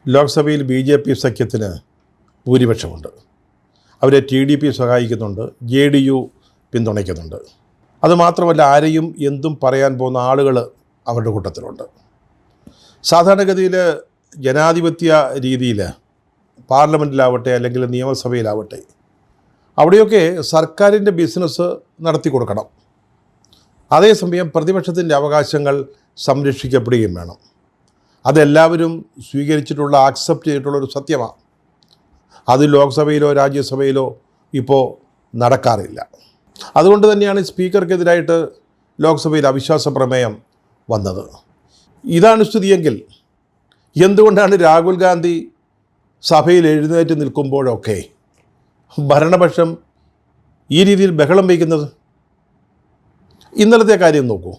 ലോക്സഭയിൽ BJP സഖ്യത്തിന് ഭൂരിപക്ഷമുണ്ട്. അവരെ TDP സഹായിക്കുന്നുണ്ട്, JDU പിന്തുണയ്ക്കുന്നുണ്ട്. അതുമാത്രമല്ല, ആരെയും എന്തും പറയാൻ പോകുന്ന ആളുകൾ അവരുടെ കൂട്ടത്തിലുണ്ട്. സാധാരണഗതിയിൽ ജനാധിപത്യ രീതിയിൽ പാർലമെൻറ്റിലാവട്ടെ അല്ലെങ്കിൽ നിയമസഭയിലാവട്ടെ, അവിടെയൊക്കെ സർക്കാരിൻ്റെ ബിസിനസ് നടത്തി കൊടുക്കണം. അതേസമയം പ്രതിപക്ഷത്തിൻ്റെ അവകാശങ്ങൾ സംരക്ഷിക്കപ്പെടുകയും വേണം. അതെല്ലാവരും സ്വീകരിച്ചിട്ടുള്ള, ആക്സെപ്റ്റ് ചെയ്തിട്ടുള്ളൊരു സത്യമാണ്. അത് ലോക്സഭയിലോ രാജ്യസഭയിലോ ഇപ്പോൾ നടക്കാറില്ല. അതുകൊണ്ട് തന്നെയാണ് സ്പീക്കർക്കെതിരായിട്ട് ലോക്സഭയിൽ അവിശ്വാസ പ്രമേയം വന്നത്. ഇതാണ് സ്ഥിതിയെങ്കിൽ എന്തുകൊണ്ടാണ് രാഹുൽ ഗാന്ധി സഭയിൽ എഴുന്നേറ്റ് നിൽക്കുമ്പോഴൊക്കെ ഭരണപക്ഷം ഈ രീതിയിൽ ബഹളം വയ്ക്കുന്നത്? ഇന്നലത്തെ കാര്യം നോക്കൂ.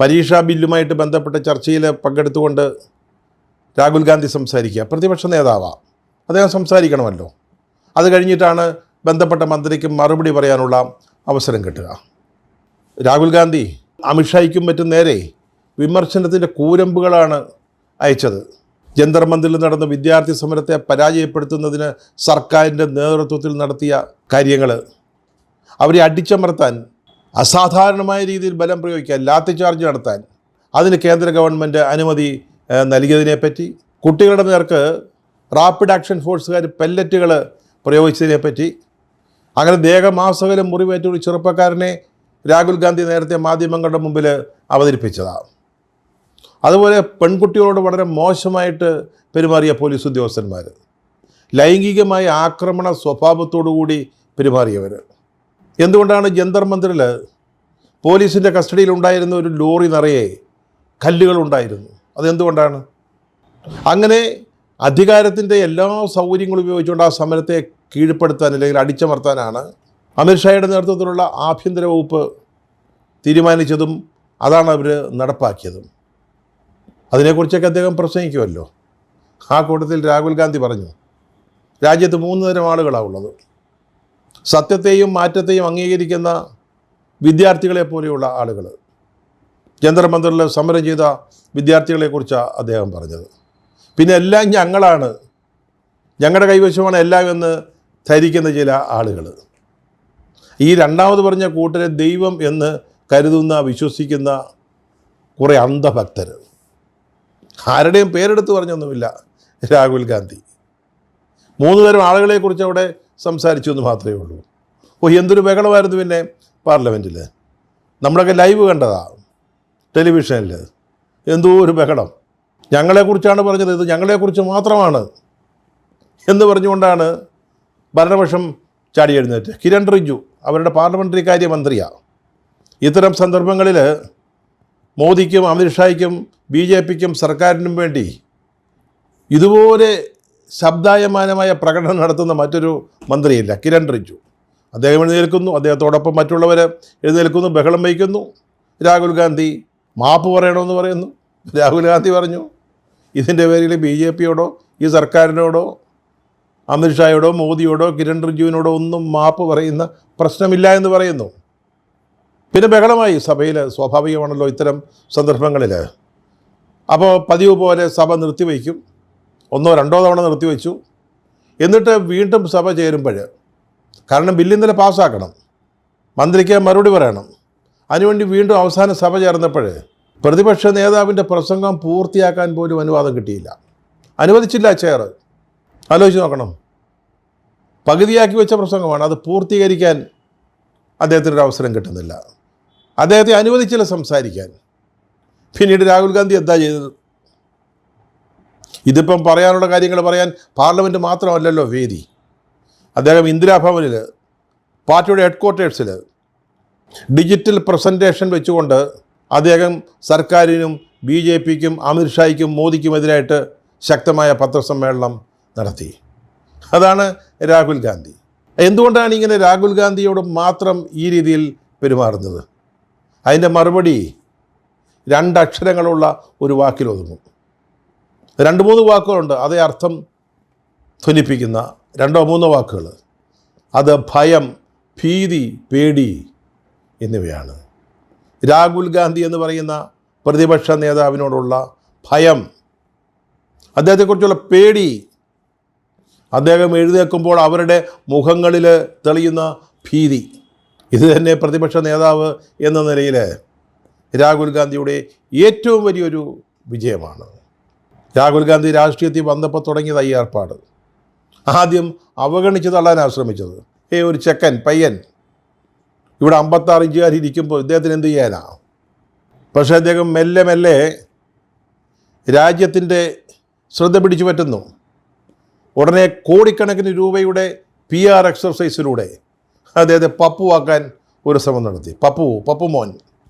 പരീക്ഷാ ബില്ലുമായിട്ട് ബന്ധപ്പെട്ട ചർച്ചയിൽ പങ്കെടുത്തുകൊണ്ട് രാഹുൽ ഗാന്ധി സംസാരിക്കുക. പ്രതിപക്ഷ നേതാവാണ്, അദ്ദേഹം സംസാരിക്കണമല്ലോ. അത് കഴിഞ്ഞിട്ടാണ് ബന്ധപ്പെട്ട മന്ത്രിക്ക് മറുപടി പറയാനുള്ള അവസരം കിട്ടുക. രാഹുൽ ഗാന്ധി അമിത്ഷായ്ക്കും മറ്റും നേരെ വിമർശനത്തിൻ്റെ കൂരമ്പുകളാണ് അയച്ചത്. ജന്തർ മന്ദിറിൽ നടന്ന വിദ്യാർത്ഥി സമരത്തെ പരാജയപ്പെടുത്തുന്നതിന് സർക്കാരിൻ്റെ നേതൃത്വത്തിൽ നടത്തിയ കാര്യങ്ങൾ, അവരെ അടിച്ചമർത്താൻ, അസാധാരണമായ രീതിയിൽ ബലം പ്രയോഗിക്കാൻ, ലാത്തി ചാർജ് നടത്താൻ അതിന് കേന്ദ്ര ഗവൺമെൻറ് അനുമതി നൽകിയതിനെപ്പറ്റി, കുട്ടികളുടെ നേർക്ക് റാപ്പിഡ് ആക്ഷൻ ഫോഴ്സുകാർ പെല്ലറ്റുകൾ പ്രയോഗിച്ചതിനെപ്പറ്റി, അങ്ങനെ ദേഹമാസകലം മുറിവേറ്റ ഒരു ചെറുപ്പക്കാരനെ രാഹുൽ ഗാന്ധി നേരത്തെ മാധ്യമങ്ങളുടെ മുമ്പിൽ അവതരിപ്പിച്ചതാണ്. അതുപോലെ പെൺകുട്ടികളോട് വളരെ മോശമായിട്ട് പെരുമാറിയ പോലീസ് ഉദ്യോഗസ്ഥന്മാർ, ലൈംഗികമായ ആക്രമണ സ്വഭാവത്തോടുകൂടി പെരുമാറിയവർ. എന്തുകൊണ്ടാണ് ജന്തർ മന്ദിറിൽ പോലീസിൻ്റെ കസ്റ്റഡിയിലുണ്ടായിരുന്ന ഒരു ലോറി നിറയെ കല്ലുകളുണ്ടായിരുന്നു? അതെന്തുകൊണ്ടാണ്? അങ്ങനെ അധികാരത്തിൻ്റെ എല്ലാ സൗകര്യങ്ങളും ഉപയോഗിച്ചുകൊണ്ട് ആ സമരത്തെ കീഴ്പ്പെടുത്താൻ അല്ലെങ്കിൽ അടിച്ചമർത്താനാണ് അമിത്ഷായുടെ നേതൃത്വത്തിലുള്ള ആഭ്യന്തര വകുപ്പ് തീരുമാനിച്ചതും അതാണ് അവർ നടപ്പാക്കിയതും. അതിനെക്കുറിച്ചൊക്കെ അദ്ദേഹം പ്രസംഗിക്കുമല്ലോ. ആ കൂട്ടത്തിൽ രാഹുൽ ഗാന്ധി പറഞ്ഞു, രാജ്യത്ത് 3 തരം ആളുകളാണ് ഉള്ളത്. സത്യത്തെയും മാറ്റത്തെയും അംഗീകരിക്കുന്ന വിദ്യാർത്ഥികളെ പോലെയുള്ള ആളുകൾ. ജന്തർ മന്ദിറിൽ സമരം ചെയ്ത വിദ്യാർത്ഥികളെക്കുറിച്ചാണ് അദ്ദേഹം പറഞ്ഞത്. പിന്നെ എല്ലാം ഞങ്ങളാണ്, ഞങ്ങളുടെ കൈവശമാണ് എല്ലാം എന്ന് ധരിക്കുന്ന ചില ആളുകൾ. ഈ രണ്ടാമത് പറഞ്ഞ കൂട്ടരെ ദൈവം എന്ന് കരുതുന്ന, വിശ്വസിക്കുന്ന കുറേ അന്ധഭക്തർ. ആരുടെയും പേരെടുത്ത് പറഞ്ഞൊന്നുമില്ല രാഹുൽ ഗാന്ധി. 3 തരം ആളുകളെക്കുറിച്ച് അവിടെ സംസാരിച്ചു എന്ന് മാത്രമേ ഉള്ളൂ. എന്തൊരു ബഹളമായിരുന്നു പിന്നെ പാർലമെൻറ്റിൽ. നമ്മളൊക്കെ ലൈവ് കണ്ടതാണ് ടെലിവിഷനിൽ. എന്തോ ഒരു ബഹളം. ഞങ്ങളെക്കുറിച്ചാണ് പറഞ്ഞത്, ഇത് ഞങ്ങളെക്കുറിച്ച് മാത്രമാണ് എന്ന് പറഞ്ഞുകൊണ്ടാണ് ഭരണപക്ഷം ചാടി എഴുന്നേറ്റ്. കിരൺ റിജ്ജു അവരുടെ പാർലമെൻ്ററി കാര്യമന്ത്രിയാണ്. ഇത്തരം സന്ദർഭങ്ങളിൽ മോദിക്കും അമിത്ഷായ്ക്കും BJPക്കും സർക്കാരിനും വേണ്ടി ഇതുപോലെ ശബ്ദായമാനമായ പ്രകടനം നടത്തുന്ന മറ്റൊരു മന്ത്രിയില്ല, കിരൺ റിജ്ജു. അദ്ദേഹം എഴുന്നേൽക്കുന്നു, അദ്ദേഹത്തോടൊപ്പം മറ്റുള്ളവർ എഴുന്നേൽക്കുന്നു, ബഹളം വയ്ക്കുന്നു. രാഹുൽ ഗാന്ധി മാപ്പ് പറയണമെന്ന് പറയുന്നു. രാഹുൽ ഗാന്ധി പറഞ്ഞു, ഇതിൻ്റെ പേരിൽ BJPയോടോ ഈ സർക്കാരിനോടോ അമിത്ഷായോടോ മോദിയോടോ കിരൺ റിജ്ജുവിനോടോ ഒന്നും മാപ്പ് പറയുന്ന പ്രശ്നമില്ല എന്ന് പറയുന്നു. പിന്നെ ബഹളമായി സഭയിൽ. സ്വാഭാവികമാണല്ലോ ഇത്തരം സന്ദർഭങ്ങളിൽ. അപ്പോൾ പതിവ് പോലെ സഭ നിർത്തിവയ്ക്കും. 1 2 തവണ നിർത്തിവെച്ചു. എന്നിട്ട് വീണ്ടും സഭ ചേരുമ്പോൾ, കാരണം ബില്ല് ഇന്നലെ പാസ്സാക്കണം, മന്ത്രിക്ക് മറുപടി പറയണം, അതിനുവേണ്ടി വീണ്ടും അവസാന സഭ ചേർന്നപ്പോൾ പ്രതിപക്ഷ നേതാവിൻ്റെ പ്രസംഗം പൂർത്തിയാക്കാൻ പോലും അനുവാദം കിട്ടിയില്ല. അനുവദിച്ചില്ല ചെയർ. ആലോചിച്ച് നോക്കണം. പകുതിയാക്കി വെച്ച പ്രസംഗമാണ്, അത് പൂർത്തീകരിക്കാൻ അദ്ദേഹത്തിനൊരു അവസരം കിട്ടുന്നില്ല. അദ്ദേഹത്തെ അനുവദിച്ചില്ല സംസാരിക്കാൻ. പിന്നീട് രാഹുൽ ഗാന്ധി എന്താ ചെയ്തത്? ഇതിപ്പം പറയാനുള്ള കാര്യങ്ങൾ പറയാൻ പാർലമെൻറ്റ് മാത്രമല്ലല്ലോ വേദി. അദ്ദേഹം ഇന്ദിരാഭവനിൽ പാർട്ടിയുടെ ഹെഡ്ക്വാർട്ടേഴ്സിൽ ഡിജിറ്റൽ പ്രസൻറ്റേഷൻ വെച്ചുകൊണ്ട് അദ്ദേഹം സർക്കാരിനും BJPക്കും അമിത്ഷായ്ക്കും മോദിക്കുമെതിരായിട്ട് ശക്തമായ പത്രസമ്മേളനം നടത്തി. അതാണ് രാഹുൽ ഗാന്ധി. എന്തുകൊണ്ടാണ് ഇങ്ങനെ രാഹുൽ ഗാന്ധിയോട് മാത്രം ഈ രീതിയിൽ പെരുമാറുന്നത്? അതിൻ്റെ മറുപടി 2 അക്ഷരങ്ങളുള്ള ഒരു വാക്കിൽ ഒതുങ്ങും. 2-3 വാക്കുകളുണ്ട് അതേ അർത്ഥം ധ്വനിപ്പിക്കുന്ന 2-3 വാക്കുകൾ. അത് ഭയം, ഭീതി, പേടി എന്നിവയാണ്. രാഹുൽ ഗാന്ധി എന്ന് പറയുന്ന പ്രതിപക്ഷ നേതാവിനോടുള്ള ഭയം, അദ്ദേഹത്തെക്കുറിച്ചുള്ള പേടി, അദ്ദേഹം എഴുന്നേൽക്കുമ്പോൾ അവരുടെ മുഖങ്ങളിൽ തെളിയുന്ന ഭീതി, ഇത് തന്നെ പ്രതിപക്ഷ നേതാവ് എന്ന നിലയിൽ രാഹുൽ ഗാന്ധിയുടെ ഏറ്റവും വലിയൊരു വിജയമാണ്. രാഹുൽ ഗാന്ധി രാഷ്ട്രീയത്തിൽ വന്നപ്പോൾ തുടങ്ങിയത് ഈ ഏർപ്പാട്. ആദ്യം അവഗണിച്ച് തള്ളാനാണ് ശ്രമിച്ചത്. ഒരു ചെക്കൻ പയ്യൻ ഇവിടെ 56 ഇഞ്ചുകാരിയിരിക്കുമ്പോൾ ഇദ്ദേഹത്തിന് എന്ത് ചെയ്യാനാ? പക്ഷേ അദ്ദേഹം മെല്ലെ മെല്ലെ രാജ്യത്തിൻ്റെ ശ്രദ്ധ പിടിച്ചു പറ്റുന്നു. ഉടനെ കോടിക്കണക്കിന് രൂപയുടെ PR എക്സർസൈസിലൂടെ അദ്ദേഹത്തെ പപ്പുവാക്കാൻ ഒരു ശ്രമം നടത്തി. പപ്പു മോൻ.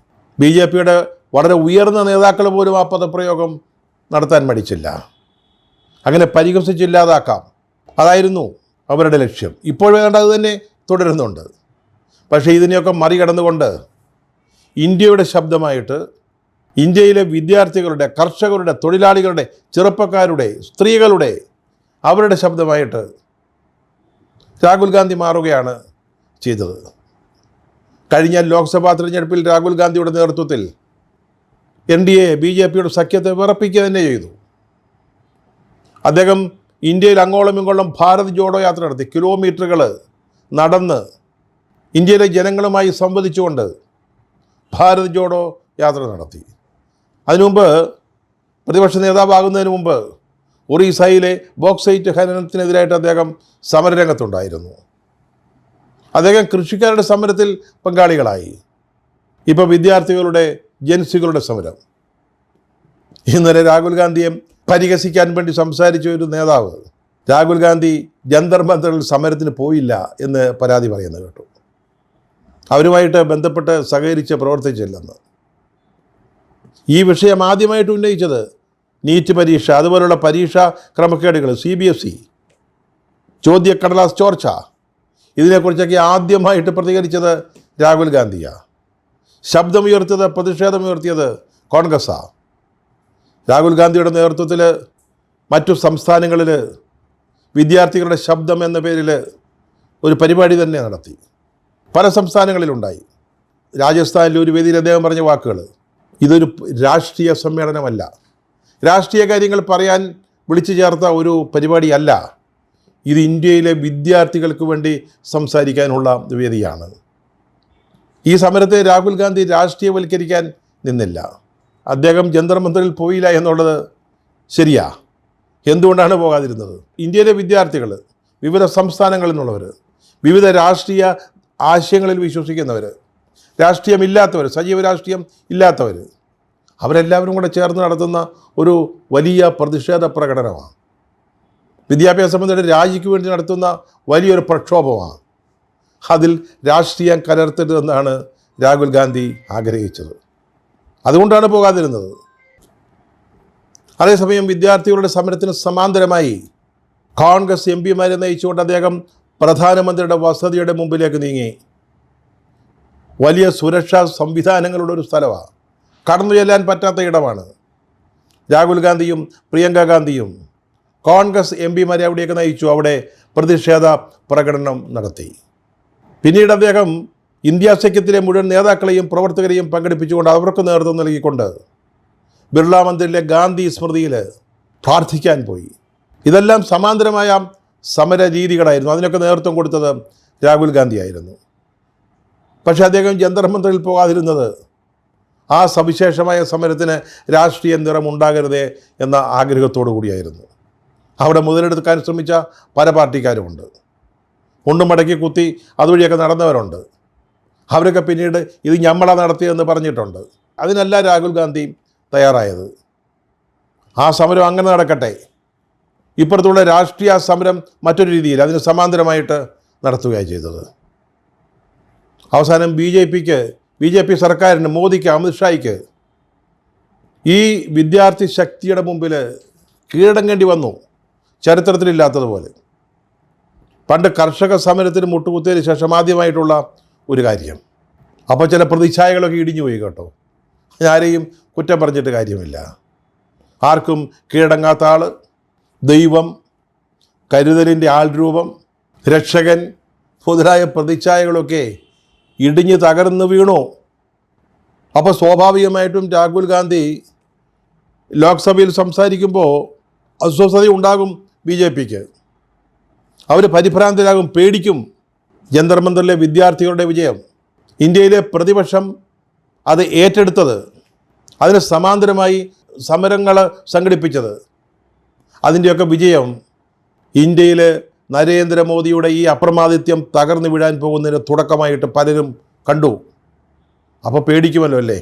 BJPയുടെ വളരെ ഉയർന്ന നേതാക്കൾ പോലും ആ പദപ്രയോഗം നടത്താൻ മടിച്ചില്ല. അങ്ങനെ പരിഹസിച്ചില്ലാതാക്കാം, അതായിരുന്നു അവരുടെ ലക്ഷ്യം. ഇപ്പോൾ വേണ്ട അത് തന്നെ തുടരുന്നുണ്ട്. പക്ഷേ ഇതിനെയൊക്കെ മറികടന്നുകൊണ്ട് ഇന്ത്യയുടെ ശബ്ദമായിട്ട്, ഇന്ത്യയിലെ വിദ്യാർത്ഥികളുടെ, കർഷകരുടെ, തൊഴിലാളികളുടെ, ചെറുപ്പക്കാരുടെ, സ്ത്രീകളുടെ, അവരുടെ ശബ്ദമായിട്ട് രാഹുൽ ഗാന്ധി മാറുകയാണ് ചെയ്തത്. കഴിഞ്ഞ ലോക്സഭാ തിരഞ്ഞെടുപ്പിൽ രാഹുൽ ഗാന്ധിയുടെ നേതൃത്വത്തിൽ NDA BJPയുടെ സഖ്യത്തെ വിറപ്പിക്കുക തന്നെ ചെയ്തു. അദ്ദേഹം ഇന്ത്യയിൽ അങ്ങോളം ഇങ്ങോളം ഭാരത് ജോഡോ യാത്ര നടത്തി. കിലോമീറ്ററുകൾ നടന്ന് ഇന്ത്യയിലെ ജനങ്ങളുമായി സംവദിച്ചുകൊണ്ട് ഭാരത് ജോഡോ യാത്ര നടത്തി. അതിനുമുമ്പ്, പ്രതിപക്ഷ നേതാവാകുന്നതിന് മുമ്പ്, ഒറീസയിലെ ബോക്സൈറ്റ് ഖനനത്തിനെതിരായിട്ട് അദ്ദേഹം സമരരംഗത്തുണ്ടായിരുന്നു. അദ്ദേഹം കൃഷിക്കാരുടെ സമരത്തിൽ പങ്കാളികളായി. ഇപ്പോൾ വിദ്യാർത്ഥികളുടെ, ജൻസികളുടെ സമരം. ഇന്നലെ രാഹുൽ ഗാന്ധിയെ പരിഹസിക്കാൻ വേണ്ടി സംസാരിച്ച ഒരു നേതാവ് രാഹുൽ ഗാന്ധി ജന്തർ മന്ദറിൽ സമരത്തിന് പോയില്ല എന്ന് പരാതി പറയുന്നത് കേട്ടു. അവരുമായിട്ട് ബന്ധപ്പെട്ട് സഹകരിച്ച് പ്രവർത്തിച്ചില്ലെന്ന്. ഈ വിഷയം ആദ്യമായിട്ട് ഉന്നയിച്ചത് നീറ്റ് പരീക്ഷ, അതുപോലുള്ള പരീക്ഷാ ക്രമക്കേടുകൾ, CBSE, ചോദ്യക്കടലാസ് ചോർച്ച, ഇതിനെക്കുറിച്ചൊക്കെ ആദ്യമായിട്ട് പ്രതികരിച്ചത് രാഹുൽ ഗാന്ധിയാണ്. ശബ്ദമുയർത്തിയത്, പ്രതിഷേധമുയർത്തിയത് കോൺഗ്രസ്സാണ്. രാഹുൽ ഗാന്ധിയുടെ നേതൃത്വത്തിൽ മറ്റു സംസ്ഥാനങ്ങളിൽ വിദ്യാർത്ഥികളുടെ ശബ്ദം എന്ന പേരിൽ ഒരു പരിപാടി തന്നെ നടത്തി. പല സംസ്ഥാനങ്ങളിലുണ്ടായി. രാജസ്ഥാനിലെ ഒരു വേദിയിൽ അദ്ദേഹം പറഞ്ഞ വാക്കുകൾ, ഇതൊരു രാഷ്ട്രീയ സമ്മേളനമല്ല, രാഷ്ട്രീയ കാര്യങ്ങൾ പറയാൻ വിളിച്ചു ചേർത്ത ഒരു പരിപാടിയല്ല, ഇത് ഇന്ത്യയിലെ വിദ്യാർത്ഥികൾക്ക് വേണ്ടി സംസാരിക്കാനുള്ള വേദിയാണ്. ഈ സമരത്തെ രാഹുൽ ഗാന്ധി രാഷ്ട്രീയവൽക്കരിക്കാൻ നിന്നില്ല. അദ്ദേഹം ജന്തർ മന്ദറിൽ പോയില്ല എന്നുള്ളത് ശരിയാ. എന്തുകൊണ്ടാണ് പോകാതിരുന്നത്? ഇന്ത്യയിലെ വിദ്യാർത്ഥികൾ, വിവിധ സംസ്ഥാനങ്ങളിൽ നിന്നുള്ളവർ, വിവിധ രാഷ്ട്രീയ ആശയങ്ങളിൽ വിശ്വസിക്കുന്നവർ, രാഷ്ട്രീയമില്ലാത്തവർ, സജീവ രാഷ്ട്രീയം ഇല്ലാത്തവർ, അവരെല്ലാവരും കൂടെ ചേർന്ന് നടത്തുന്ന ഒരു വലിയ പ്രതിഷേധ പ്രകടനമാണ്. വിദ്യാഭ്യാസ മന്ത്രിയുടെ രാജിക്ക് വേണ്ടി നടത്തുന്ന വലിയൊരു പ്രക്ഷോഭമാണ്. അതിൽ രാഷ്ട്രീയം കലർത്തരുതെന്നാണ് രാഹുൽ ഗാന്ധി ആഗ്രഹിച്ചത്. അതുകൊണ്ടാണ് പോകാതിരുന്നത്. അതേസമയം വിദ്യാർത്ഥികളുടെ സമരത്തിന് സമാന്തരമായി കോൺഗ്രസ് MPമാരെ നയിച്ചുകൊണ്ട് അദ്ദേഹം പ്രധാനമന്ത്രിയുടെ വസതിയുടെ മുമ്പിലേക്ക് നീങ്ങി. വലിയ സുരക്ഷാ സംവിധാനങ്ങളുടെ ഒരു സ്ഥലമാണ്, കടന്നു ചെല്ലാൻ പറ്റാത്ത ഇടമാണ്. രാഹുൽ ഗാന്ധിയും പ്രിയങ്ക ഗാന്ധിയും കോൺഗ്രസ് MPമാരെ അവിടേക്ക് നയിച്ചു. അവിടെ പ്രതിഷേധ പ്രകടനം നടത്തി. പിന്നീട് അദ്ദേഹം ഇന്ത്യ സഖ്യത്തിലെ മുഴുവൻ നേതാക്കളെയും പ്രവർത്തകരെയും പങ്കെടുപ്പിച്ചുകൊണ്ട് അവർക്ക് നേതൃത്വം നൽകിക്കൊണ്ട് ബിർള മന്ദിറിലെ ഗാന്ധി സ്മൃതിയിൽ പ്രാർത്ഥിക്കാൻ പോയി. ഇതെല്ലാം സമാന്തരമായ സമര രീതികളായിരുന്നു. അതിനൊക്കെ നേതൃത്വം കൊടുത്തത് രാഹുൽ ഗാന്ധിയായിരുന്നു. പക്ഷേ അദ്ദേഹം ജന്തർ മന്ദിറിൽ പോകാതിരുന്നത് ആ സവിശേഷമായ സമരത്തിന് രാഷ്ട്രീയ നിറമുണ്ടാകരുതേ എന്ന ആഗ്രഹത്തോടു കൂടിയായിരുന്നു. അവിടെ മുതലെടുക്കാൻ ശ്രമിച്ച പല പാർട്ടിക്കാരുമുണ്ട്. മുണ്ടും മടക്കി കുത്തി അതുവഴിയൊക്കെ നടന്നവരുണ്ട്. അവരൊക്കെ പിന്നീട് ഇത് ഞമ്മളാ നടത്തിയതെന്ന് പറഞ്ഞിട്ടുണ്ട്. അതിനല്ല രാഹുൽ ഗാന്ധി തയ്യാറായത്. ആ സമരം അങ്ങനെ നടക്കട്ടെ, ഇപ്പുറത്തുള്ള രാഷ്ട്രീയ സമരം മറ്റൊരു രീതിയിൽ അതിന് സമാന്തരമായിട്ട് നടത്തുകയാണ് ചെയ്തത്. അവസാനം BJP സർക്കാരിന്, മോദിക്ക്, അമിത്ഷായ്ക്ക് ഈ വിദ്യാർത്ഥി ശക്തിയുടെ മുമ്പിൽ കീഴടങ്ങേണ്ടി വന്നു, ചരിത്രത്തിലില്ലാത്തതുപോലെ. പണ്ട് കർഷക സമരത്തിന് മുട്ടുകുത്തിയതിന് ശേഷം ആദ്യമായിട്ടുള്ള ഒരു കാര്യം. അപ്പോൾ ചില പ്രതിച്ഛായകളൊക്കെ ഇടിഞ്ഞു പോയി കേട്ടോ. ആരെയും കുറ്റം പറഞ്ഞിട്ട് കാര്യമില്ല. ആർക്കും കീഴടങ്ങാത്ത ആൾ, ദൈവം, കരുതലിൻ്റെ ആൾരൂപം, രക്ഷകൻ മുതലായ പ്രതിച്ഛായകളൊക്കെ ഇടിഞ്ഞ് തകർന്നു വീണു. അപ്പോൾ സ്വാഭാവികമായിട്ടും രാഹുൽ ഗാന്ധി ലോക്സഭയിൽ സംസാരിക്കുമ്പോൾ അസ്വസ്ഥതയുണ്ടാകും ബി ജെ പിക്ക്. അവർ പരിഭ്രാന്തരാകും, പേടിക്കും. ജന്തർ മന്ദറിലെ വിദ്യാർത്ഥികളുടെ വിജയം, ഇന്ത്യയിലെ പ്രതിപക്ഷം അത് ഏറ്റെടുത്തത്, അതിന് സമാന്തരമായി സമരങ്ങൾ സംഘടിപ്പിച്ചത്, അതിൻ്റെയൊക്കെ വിജയം ഇന്ത്യയിൽ നരേന്ദ്രമോദിയുടെ ഈ അപ്രമാദിത്യം തകർന്നു വീഴാൻ പോകുന്നതിന് തുടക്കമായിട്ട് പലരും കണ്ടു. അപ്പോൾ പേടിക്കുമല്ലോ അല്ലേ?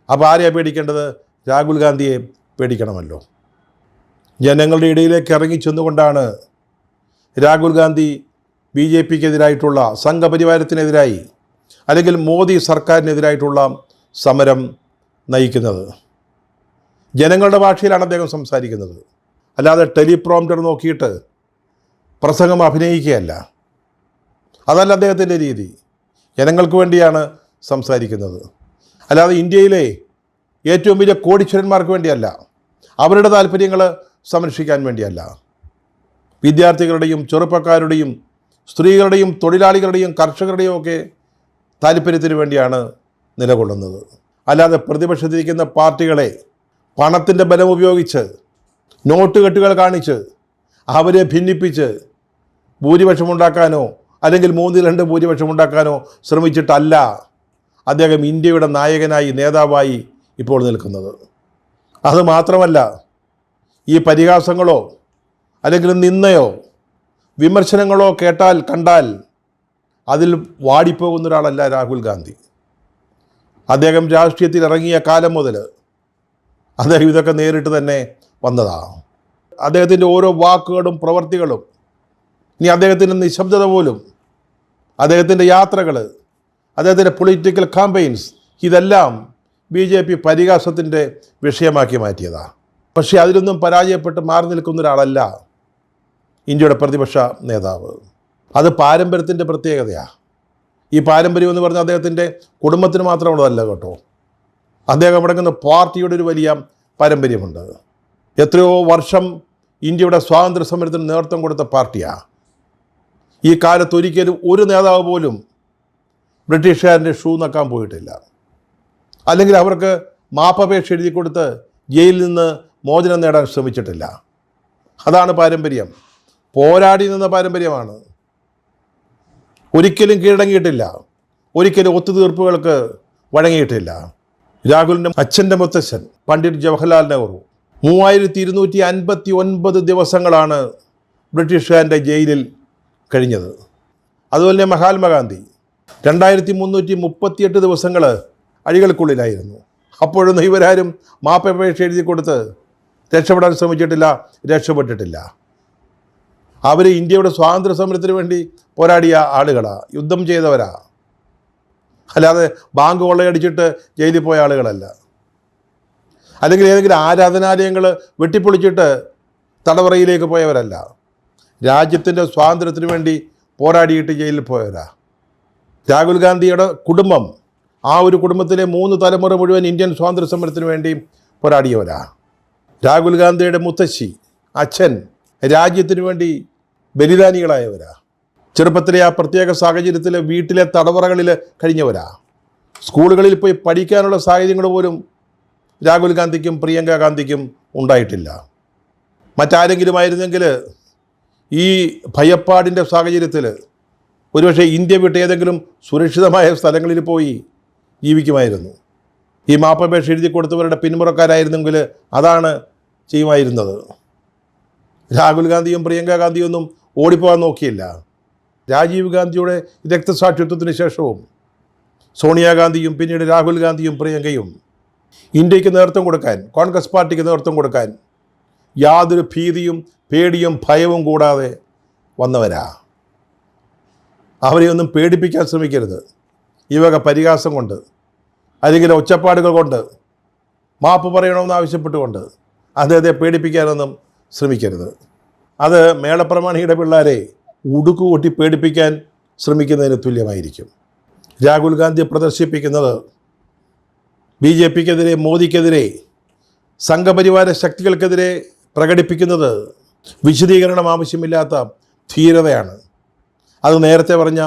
അപ്പോൾ ആരെയാണ് പേടിക്കേണ്ടത്? രാഹുൽ ഗാന്ധിയെ പേടിക്കണമല്ലോ. ജനങ്ങളുടെ ഇടയിലേക്ക് ഇറങ്ങി ചെന്നുകൊണ്ടാണ് രാഹുൽ ഗാന്ധി ബി ജെ പിക്കെതിരായിട്ടുള്ള, സംഘപരിവാരത്തിനെതിരായി അല്ലെങ്കിൽ മോദി സർക്കാരിനെതിരായിട്ടുള്ള സമരം നയിക്കുന്നത്. ജനങ്ങളുടെ ഭാഷയിലാണ് അദ്ദേഹം സംസാരിക്കുന്നത്, അല്ലാതെ ടെലിപ്രോംപ്റ്റർ നോക്കിയിട്ട് പ്രസംഗം അഭിനയിക്കുകയല്ല. അതല്ല അദ്ദേഹത്തിൻ്റെ രീതി. ജനങ്ങൾക്ക് വേണ്ടിയാണ് സംസാരിക്കുന്നത്, അല്ലാതെ ഇന്ത്യയിലെ ഏറ്റവും വലിയ കോടീശ്വരന്മാർക്ക് വേണ്ടിയല്ല, അവരുടെ താല്പര്യങ്ങൾ സംരക്ഷിക്കാൻ വേണ്ടിയല്ല. വിദ്യാർത്ഥികളുടെയും ചെറുപ്പക്കാരുടെയും സ്ത്രീകളുടെയും തൊഴിലാളികളുടെയും കർഷകരുടെയും ഒക്കെ താല്പര്യത്തിന് വേണ്ടിയാണ് നിലകൊള്ളുന്നത്. അല്ലാതെ പ്രതിപക്ഷത്തിരിക്കുന്ന പാർട്ടികളെ പണത്തിൻ്റെ ബലം ഉപയോഗിച്ച്, നോട്ടുകെട്ടുകൾ കാണിച്ച്, അവരെ ഭിന്നിപ്പിച്ച് ഭൂരിപക്ഷമുണ്ടാക്കാനോ അല്ലെങ്കിൽ 3-2 ഭൂരിപക്ഷമുണ്ടാക്കാനോ ശ്രമിച്ചിട്ടല്ല അദ്ദേഹം ഇന്ത്യയുടെ നായകനായി, നേതാവായി ഇപ്പോൾ നിൽക്കുന്നത്. അതുമാത്രമല്ല, ഈ പരിഹാസങ്ങളോ അല്ലെങ്കിൽ നിന്ദയോ വിമർശനങ്ങളോ കണ്ടാൽ അതിൽ വാടിപ്പോകുന്ന ഒരാളല്ല രാഹുൽ ഗാന്ധി. അദ്ദേഹം രാഷ്ട്രീയത്തിൽ ഇറങ്ങിയ കാലം മുതൽ അദ്ദേഹം ഇതൊക്കെ നേരിട്ട് തന്നെ വന്നതാണ്. അദ്ദേഹത്തിൻ്റെ ഓരോ വാക്കുകളും പ്രവൃത്തികളും, ഇനി അദ്ദേഹത്തിൻ്റെ നിശബ്ദത പോലും, അദ്ദേഹത്തിൻ്റെ യാത്രകൾ, അദ്ദേഹത്തിൻ്റെ പൊളിറ്റിക്കൽ ക്യാമ്പയിൻസ്, ഇതെല്ലാം ബി ജെ പി പരിഹാസത്തിൻ്റെ വിഷയമാക്കി മാറ്റിയതാണ്. പക്ഷേ അതിലൊന്നും പരാജയപ്പെട്ട് മാറി നിൽക്കുന്ന ഒരാളല്ല ഇന്ത്യയുടെ പ്രതിപക്ഷ നേതാവ്. അത് പാരമ്പര്യത്തിൻ്റെ പ്രത്യേകതയാണ്. ഈ പാരമ്പര്യം എന്ന് പറഞ്ഞാൽ അദ്ദേഹത്തിൻ്റെ കുടുംബത്തിന് മാത്രമുള്ളതല്ല കേട്ടോ. അദ്ദേഹം അടങ്ങുന്ന പാർട്ടിയുടെ ഒരു വലിയ പാരമ്പര്യമുണ്ട്. എത്രയോ വർഷം ഇന്ത്യയുടെ സ്വാതന്ത്ര്യ സമരത്തിന് നേതൃത്വം കൊടുത്ത പാർട്ടിയാണ്. ഈ കാലത്ത് ഒരിക്കലും ഒരു നേതാവ് പോലും ബ്രിട്ടീഷുകാരൻ്റെ ഷൂ നക്കാൻ പോയിട്ടില്ല, അല്ലെങ്കിൽ അവർക്ക് മാപ്പപേക്ഷ എഴുതി കൊടുത്ത് ജയിലിൽ നിന്ന് മോചനം നേടാൻ ശ്രമിച്ചിട്ടില്ല. അതാണ് പാരമ്പര്യം. പോരാടി നിന്ന പാരമ്പര്യമാണ്. ഒരിക്കലും കീഴടങ്ങിയിട്ടില്ല, ഒരിക്കലും ഒത്തുതീർപ്പുകൾക്ക് വഴങ്ങിയിട്ടില്ല. രാഹുലിൻ്റെ അച്ഛൻ്റെ മുത്തച്ഛൻ പണ്ഡിറ്റ് ജവഹർലാൽ നെഹ്റു 3259 ദിവസങ്ങളാണ് ബ്രിട്ടീഷുകാരൻ്റെ ജയിലിൽ കഴിഞ്ഞത്. അതുപോലെ മഹാത്മാഗാന്ധി 2338 ദിവസങ്ങൾ അഴികൾക്കുള്ളിലായിരുന്നു. അപ്പോഴൊന്നും ഇവരാരും മാപ്പപേക്ഷ എഴുതി കൊടുത്ത് രക്ഷപ്പെടാൻ ശ്രമിച്ചിട്ടില്ല, രക്ഷപ്പെട്ടിട്ടില്ല. അവർ ഇന്ത്യയുടെ സ്വാതന്ത്ര്യ സമരത്തിന് വേണ്ടി പോരാടിയ ആളുകളാണ്, യുദ്ധം ചെയ്തവരാ, അല്ലാതെ ബാങ്ക് കൊള്ളയടിച്ചിട്ട് ജയിലിൽ പോയ ആളുകളല്ല, അല്ലെങ്കിൽ ഏതെങ്കിലും ആരാധനാലയങ്ങൾ വെട്ടിപ്പൊളിച്ചിട്ട് തടവറയിലേക്ക് പോയവരല്ല. രാജ്യത്തിൻ്റെ സ്വാതന്ത്ര്യത്തിന് വേണ്ടി പോരാടിയിട്ട് ജയിലിൽ പോയവരാ. രാഹുൽ ഗാന്ധിയുടെ കുടുംബം, ആ ഒരു കുടുംബത്തിലെ 3 തലമുറ മുഴുവൻ ഇന്ത്യൻ സ്വാതന്ത്ര്യ സമരത്തിന് വേണ്ടി പോരാടിയവരാ. രാഹുൽ ഗാന്ധിയുടെ മുത്തശ്ശി, അച്ഛൻ രാജ്യത്തിന് വേണ്ടി ബലിദാനികളായവരാ. ചെറുപ്പത്തിലെ ആ പ്രത്യേക സാഹചര്യത്തിൽ വീട്ടിലെ തടവറകളിൽ കഴിഞ്ഞവരാ. സ്കൂളുകളിൽ പോയി പഠിക്കാനുള്ള സാഹചര്യങ്ങൾ പോലും രാഹുൽ ഗാന്ധിക്കും പ്രിയങ്ക ഗാന്ധിക്കും ഉണ്ടായിട്ടില്ല. മറ്റാരെങ്കിലും ആയിരുന്നെങ്കിൽ ഈ ഭയപ്പാടിൻ്റെ സാഹചര്യത്തിൽ ഒരുപക്ഷെ ഇന്ത്യ വിട്ട് ഏതെങ്കിലും സുരക്ഷിതമായ സ്ഥലങ്ങളിൽ പോയി ജീവിക്കുമായിരുന്നു. ഈ മാപ്പപേക്ഷ എഴുതി കൊടുത്തവരുടെ പിന്മുറക്കാരായിരുന്നെങ്കിൽ അതാണ് ചെയ്യുമായിരുന്നത്. രാഹുൽ ഗാന്ധിയും പ്രിയങ്ക ഗാന്ധിയൊന്നും ഓടിപ്പോകാൻ നോക്കിയില്ല. രാജീവ് ഗാന്ധിയുടെ രക്തസാക്ഷിത്വത്തിന് ശേഷവും സോണിയാഗാന്ധിയും പിന്നീട് രാഹുൽ ഗാന്ധിയും പ്രിയങ്കയും ഇന്ത്യക്ക് നേതൃത്വം കൊടുക്കാൻ, കോൺഗ്രസ് പാർട്ടിക്ക് നേതൃത്വം കൊടുക്കാൻ യാതൊരു ഭീതിയും പേടിയും ഭയവും കൂടാതെ വന്നവരാ. അവരെയൊന്നും പേടിപ്പിക്കാൻ ശ്രമിക്കരുത്. ഈ വക പരിഹാസം കൊണ്ട് അല്ലെങ്കിൽ ഒച്ചപ്പാടുകൾ കൊണ്ട്, മാപ്പ് പറയണമെന്ന് ആവശ്യപ്പെട്ടുകൊണ്ട് അദ്ദേഹത്തെ പേടിപ്പിക്കാനൊന്നും ശ്രമിക്കരുത്. അത് മേളപ്രമാണിയുടെ പിള്ളേരെ ഉടുക്കുകൂട്ടി പേടിപ്പിക്കാൻ ശ്രമിക്കുന്നതിന് തുല്യമായിരിക്കും. രാഹുൽ ഗാന്ധി പ്രദർശിപ്പിക്കുന്നത് ബി ജെ പിക്കെതിരെ, മോദിക്കെതിരെ, സംഘപരിവാര ശക്തികൾക്കെതിരെ പ്രകടിപ്പിക്കുന്നത് വിശദീകരണം ആവശ്യമില്ലാത്ത ധീരതയാണ്. അത് നേരത്തെ പറഞ്ഞ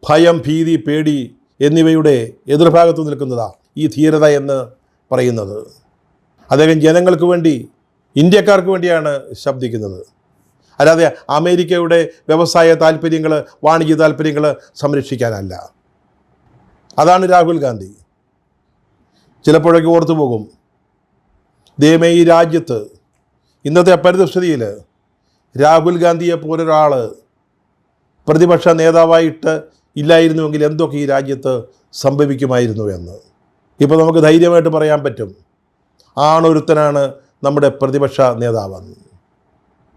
ഭയം, ഭീതി, പേടി എന്നിവയുടെ എതിർഭാഗത്ത് നിൽക്കുന്നതാണ് ഈ ധീരത എന്ന് പറയുന്നത്. അദ്ദേഹം ജനങ്ങൾക്ക് വേണ്ടി ഇന്ത്യക്കാർക്ക് വേണ്ടിയാണ് ശബ്ദിക്കുന്നത്. അല്ലാതെ അമേരിക്കയുടെ വ്യവസായ താല്പര്യങ്ങൾ, വാണിജ്യ താല്പര്യങ്ങൾ സംരക്ഷിക്കാനല്ല. അതാണ് രാഹുൽ ഗാന്ധി. ചിലപ്പോഴൊക്കെ ഓർത്തു പോകും, ദൈവമേ, ഈ രാജ്യത്ത് ഇന്നത്തെ പരിതസ്ഥിതിയിൽ രാഹുൽ ഗാന്ധിയെ പോലൊരാൾ പ്രതിപക്ഷ നേതാവായിട്ട് ഇല്ലായിരുന്നുവെങ്കിൽ എന്തൊക്കെ ഈ രാജ്യത്ത് സംഭവിക്കുമായിരുന്നു എന്ന്. ഇപ്പോൾ നമുക്ക് ധൈര്യമായിട്ട് പറയാൻ പറ്റും, ആണൊരുത്തനാണ് നമ്മുടെ പ്രതിപക്ഷ നേതാവെന്ന്.